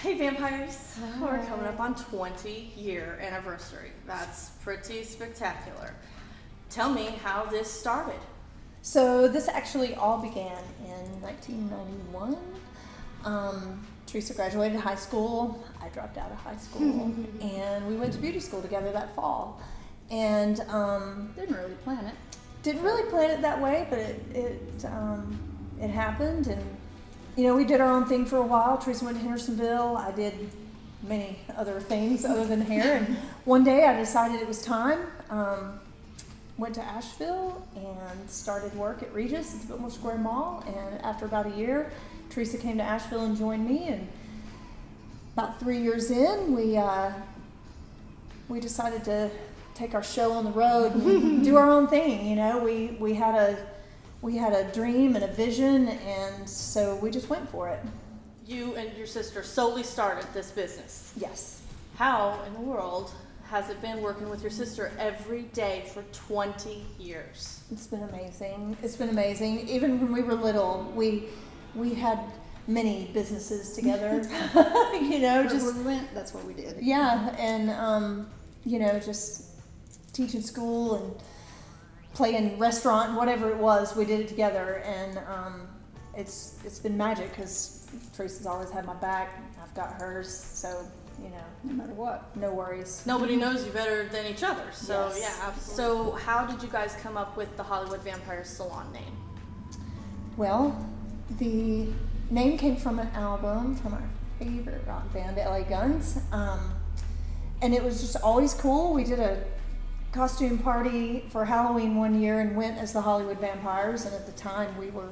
Hey vampires, we're coming up on 20-year anniversary. That's pretty spectacular. Tell me how this started. So this actually all began in 1991. Teresa graduated high school. I dropped out of high school, and we went to beauty school together that fall. And Didn't really plan it. didn't really plan it that way, but it happened. And we did our own thing for a while. Teresa went to Hendersonville. I did many other things other than hair. And one day I decided it was time. Went to Asheville and started work at Regis at the Biltmore Square Mall. And after about a year, Teresa came to Asheville and joined me. And about 3 years in, we decided to take our show on the road and do our own thing. We had a dream and a vision, and so we just went for it. You and your sister solely started this business. Yes. How in the world has it been working with your sister every day for 20 years? It's been amazing. It's been amazing. Even when we were little, we had many businesses together. Wherever we went, that's what we did. Yeah, and just teaching school and playing restaurant, whatever it was, we did it together. And it's been magic because Teresa's always had my back. I've got hers, so No matter what. no worries. Nobody knows you better than each other. So Yes. yeah, absolutely. So how did you guys come up with the Hollywood Vampires Salon name? Well, the name came from an album from our favorite rock band, LA Guns. And it was just always cool. We did a costume party for Halloween one year and went as the Hollywood Vampires. And at the time we were,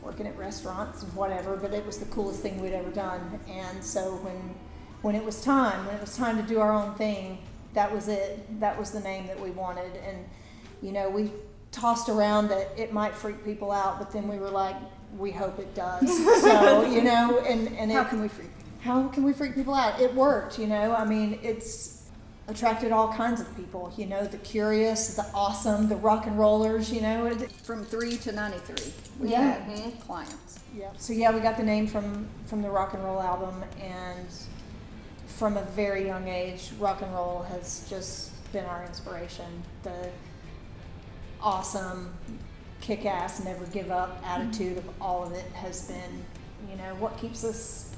working at restaurants and whatever, but it was the coolest thing we'd ever done. And so when it was time to do our own thing, that was it. That was the name that we wanted. And, we tossed around that it might freak people out, but then we were like, we hope it does. So, and How can we freak people out? It worked, it's attracted all kinds of people, the curious, the awesome, the rock and rollers, From 3 to 93, we Yeah. had clients. Yeah. So yeah, we got the name from the rock and roll album, and from a very young age, rock and roll has just been our inspiration. The awesome, kick-ass, never give up attitude of all of it has been, what keeps us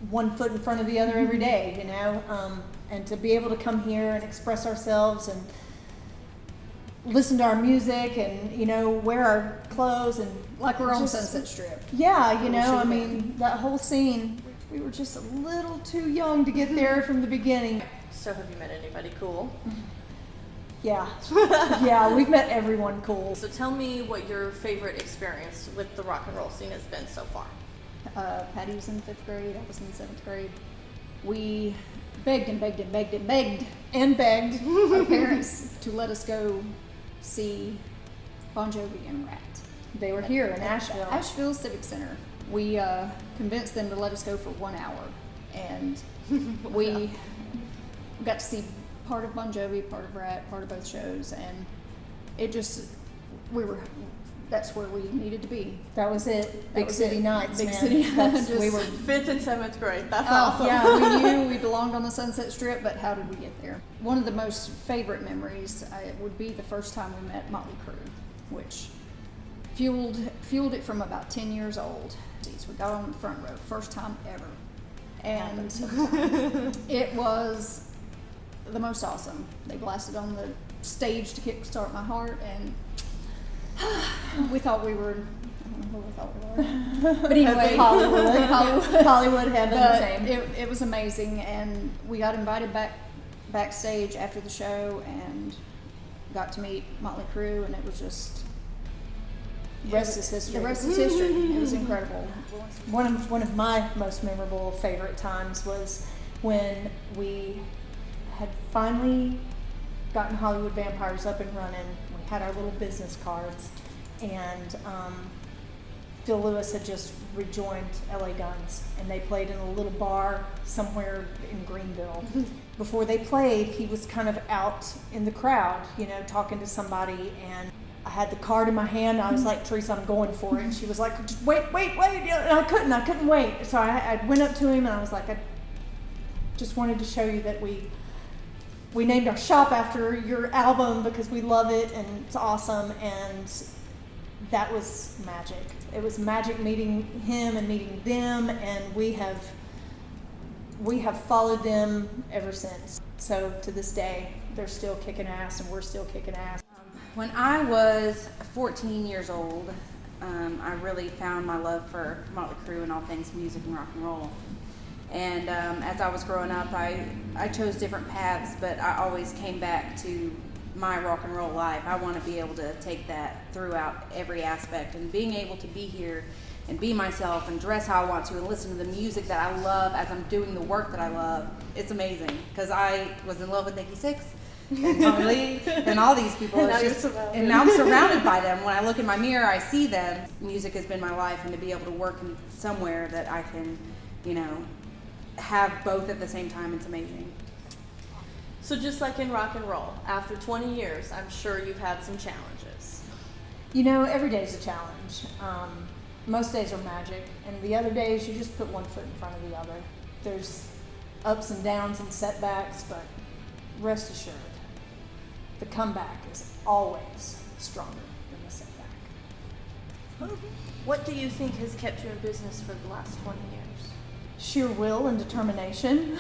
one foot in front of the other every day, and to be able to come here and express ourselves and listen to our music and, wear our clothes and Like we're on just- Sunset Strip. Yeah, We should have that whole scene, we were just a little too young to get there from the beginning. So have you met anybody cool? Yeah. Yeah, we've met everyone cool. So tell me what your favorite experience with the rock and roll scene has been so far. Patty was in 5th grade, I was in 7th grade. We begged and begged and begged and begged And begged. our parents to let us go see Bon Jovi and Rat. They were here in Asheville. Asheville Civic Center. We convinced them to let us go for 1 hour, and we got to see part of Bon Jovi, part of Rat, part of both shows, and that's where we needed to be. That was it. Big was city it. nights, Big man. city. We were 5th and 7th grade. That's Oh, awesome. yeah, we knew we belonged on the Sunset Strip, but how did we get there? One of the most favorite memories would be the first time we met Motley Crue, which fueled it from about 10 years old. We got on the front row, first time ever. And it was the most awesome. They blasted on the stage to kickstart my heart, and we thought we were, I don't know who we thought we were. But anyway, Hollywood heaven, but same. it was amazing, and we got invited backstage after the show and got to meet Motley Crue, and it was just Rest is history. The rest is history. It was incredible. One of my most memorable favorite times was when we had finally gotten Hollywood Vampires up and running. We had our little business cards, and Phil Lewis had just rejoined LA Guns, and they played in a little bar somewhere in Greenville. Before they played, he was kind of out in the crowd, talking to somebody, and I had the card in my hand. And I was like, Teresa, I'm going for it. And she was like, just wait. And I couldn't wait. So I went up to him and I was like, I just wanted to show you that we named our shop after your album because we love it and it's awesome. And that was magic. It was magic meeting him and meeting them, and we have followed them ever since. So to this day, they're still kicking ass and we're still kicking ass. When I was 14 years old, I really found my love for Motley Crue and all things music and rock and roll. And as I was growing up, I chose different paths, but I always came back to my rock and roll life. I want to be able to take that throughout every aspect, and being able to be here and be myself and dress how I want to and listen to the music that I love as I'm doing the work that I love. It's amazing because I was in love with Nikki Sixx and Tommy Lee and all these people. And now I'm surrounded by them. When I look in my mirror, I see them. Music has been my life, and to be able to work in somewhere that I can, have both at the same time, it's amazing. So just like in rock and roll, after 20 years, I'm sure you've had some challenges. Every day is a challenge. Most days are magic, and the other days you just put one foot in front of the other. There's ups and downs and setbacks, but rest assured, the comeback is always stronger than the setback. What do you think has kept you in business for the last 20 years? Sheer will and determination.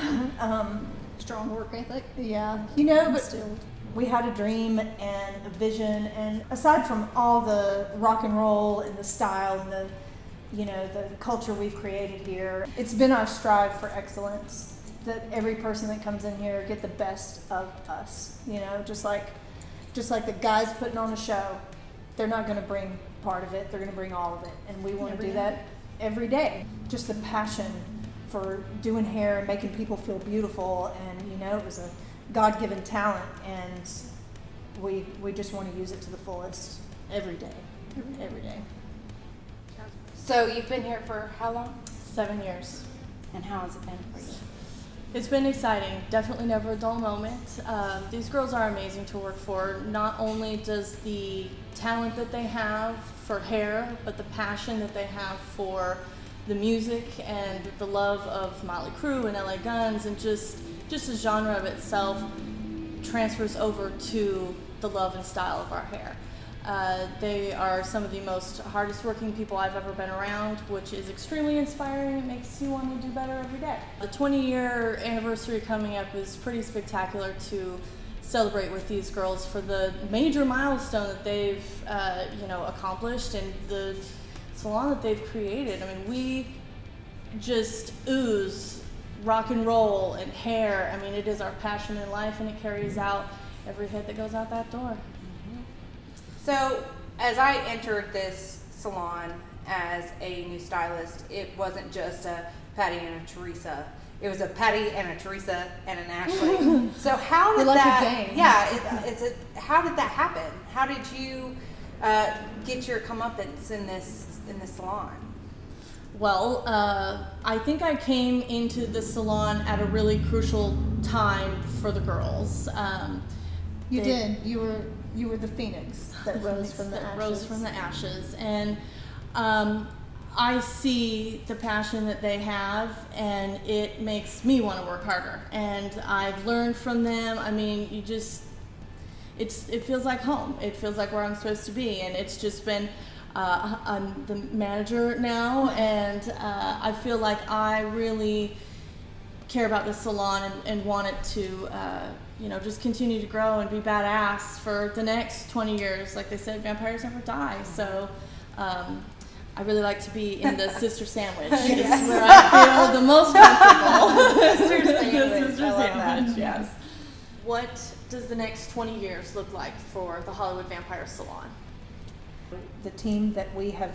Strong work ethic. Yeah, but Still. we had a dream and a vision, and aside from all the rock and roll and the style and the culture we've created here, it's been our strive for excellence, that every person that comes in here get the best of us. Just like the guys putting on a show, they're not going to bring part of it, they're going to bring all of it, and we want to do that every day. Just the passion for doing hair and making people feel beautiful, and it was a God-given talent, and we just want to use it to the fullest every day. So you've been here for how long? 7 years. And how has it been for you? It's been exciting. Definitely never a dull moment. These girls are amazing to work for. Not only does the talent that they have for hair, but the passion that they have for the music and the love of Motley Crue and LA Guns, and just the genre of itself transfers over to the love and style of our hair. They are some of the most hardest working people I've ever been around, which is extremely inspiring. It makes you want to do better every day. The 20-year anniversary coming up is pretty spectacular to celebrate with these girls for the major milestone that they've accomplished, and the salon that they've created. I mean, we just ooze rock and roll and hair. I mean, it is our passion in life, and it carries out every head that goes out that door. So, as I entered this salon as a new stylist, it wasn't just a Patty and a Teresa. It was a Patty and a Teresa and an Ashley. So how did like that? a gang. Yeah, how did that happen? How did you get your comeuppance in this salon? Well, I think I came into the salon at a really crucial time for the girls. You did. You were the phoenix that rose from the ashes. Rose from the ashes, and I see the passion that they have, and it makes me want to work harder. And I've learned from them. I mean, it feels like home. It feels like where I'm supposed to be, and it's just been. I'm the manager now, and I feel like I really care about this salon and want it to, just continue to grow and be badass for the next 20 years. Like they said, vampires never die. So I really like to be in the sister sandwich. Yes. Where I feel the most comfortable. Sister sandwich, yes. What does the next 20 years look like for the Hollywood Vampire Salon? The team that we have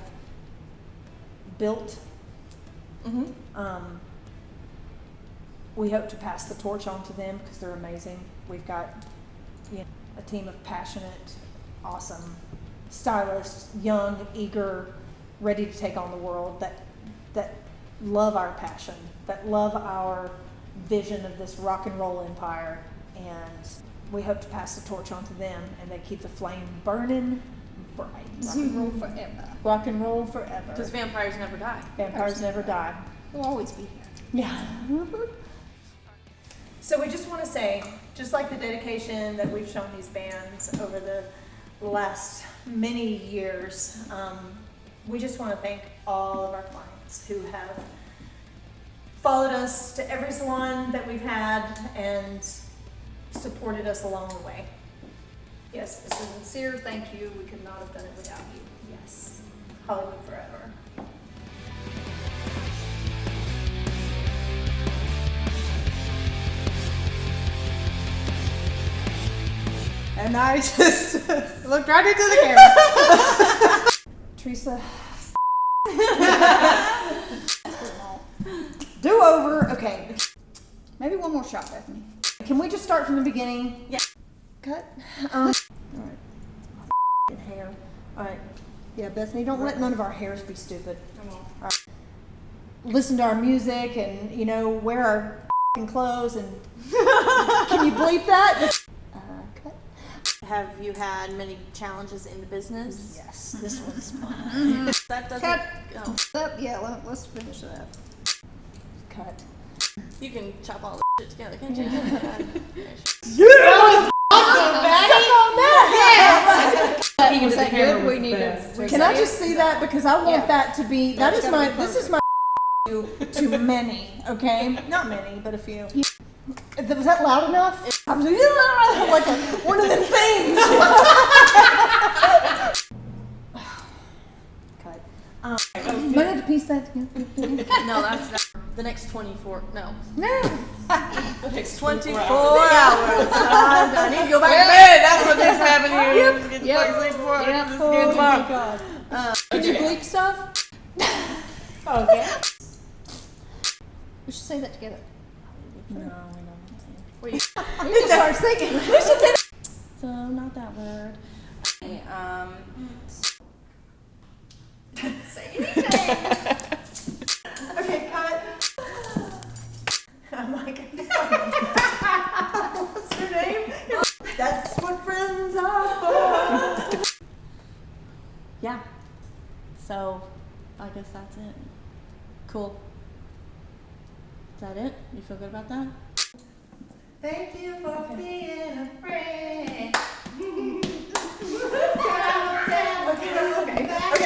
built, we hope to pass the torch on to them because they're amazing. We've got a team of passionate, awesome stylists, young, eager, ready to take on the world, that love our passion, that love our vision of this rock and roll empire, and we hope to pass the torch on to them, and they keep the flame burning Rock and roll forever. Rock and roll forever. Because vampires never die. Vampires never die. We'll always be here. Yeah. So we just want to say, just like the dedication that we've shown these bands over the last many years, we just want to thank all of our clients who have followed us to every salon that we've had and supported us along the way. Yes, this is a sincere thank you. We could not have done it without you. Yes. Hollywood forever. And I just looked right into the camera. Teresa. Do over. Okay. Maybe one more shot, Bethany. Can we just start from the beginning? Yeah. Cut. All right. Hair. All right. Yeah, Bethany, don't let none of our hairs be stupid. All right. Listen to our music and, you know, wear our clothes and can you bleep that? Cut. Have you had many challenges in the business? Yes, this one's mine. That doesn't. Cut. Oh, Yeah, let's finish that. Cut. you can chop all the shit together, can't you? Was that good? We need to. Can I just see that because I want Yeah. that to be that That's is gotta my be this is my to many, okay? Not many, but a few. Was that loud enough? I was like one of them things. Cut. Might have to piece that together. No, that's the next 24. No. No. The next 24 hours. I need to go back to bed. That's what needs to happen here. Get Yep. sleep for it. Yep. This is Oh good my tomorrow. God. Can you bleep stuff? Okay. We should say that together. No, we don't. Wait, We just start singing. so not that word. Okay, cut. I'm like, what's her name? That's what friends are for. Yeah. So, I guess that's it. Cool. Is that it? You feel good about that? Thank you for being a friend. Okay.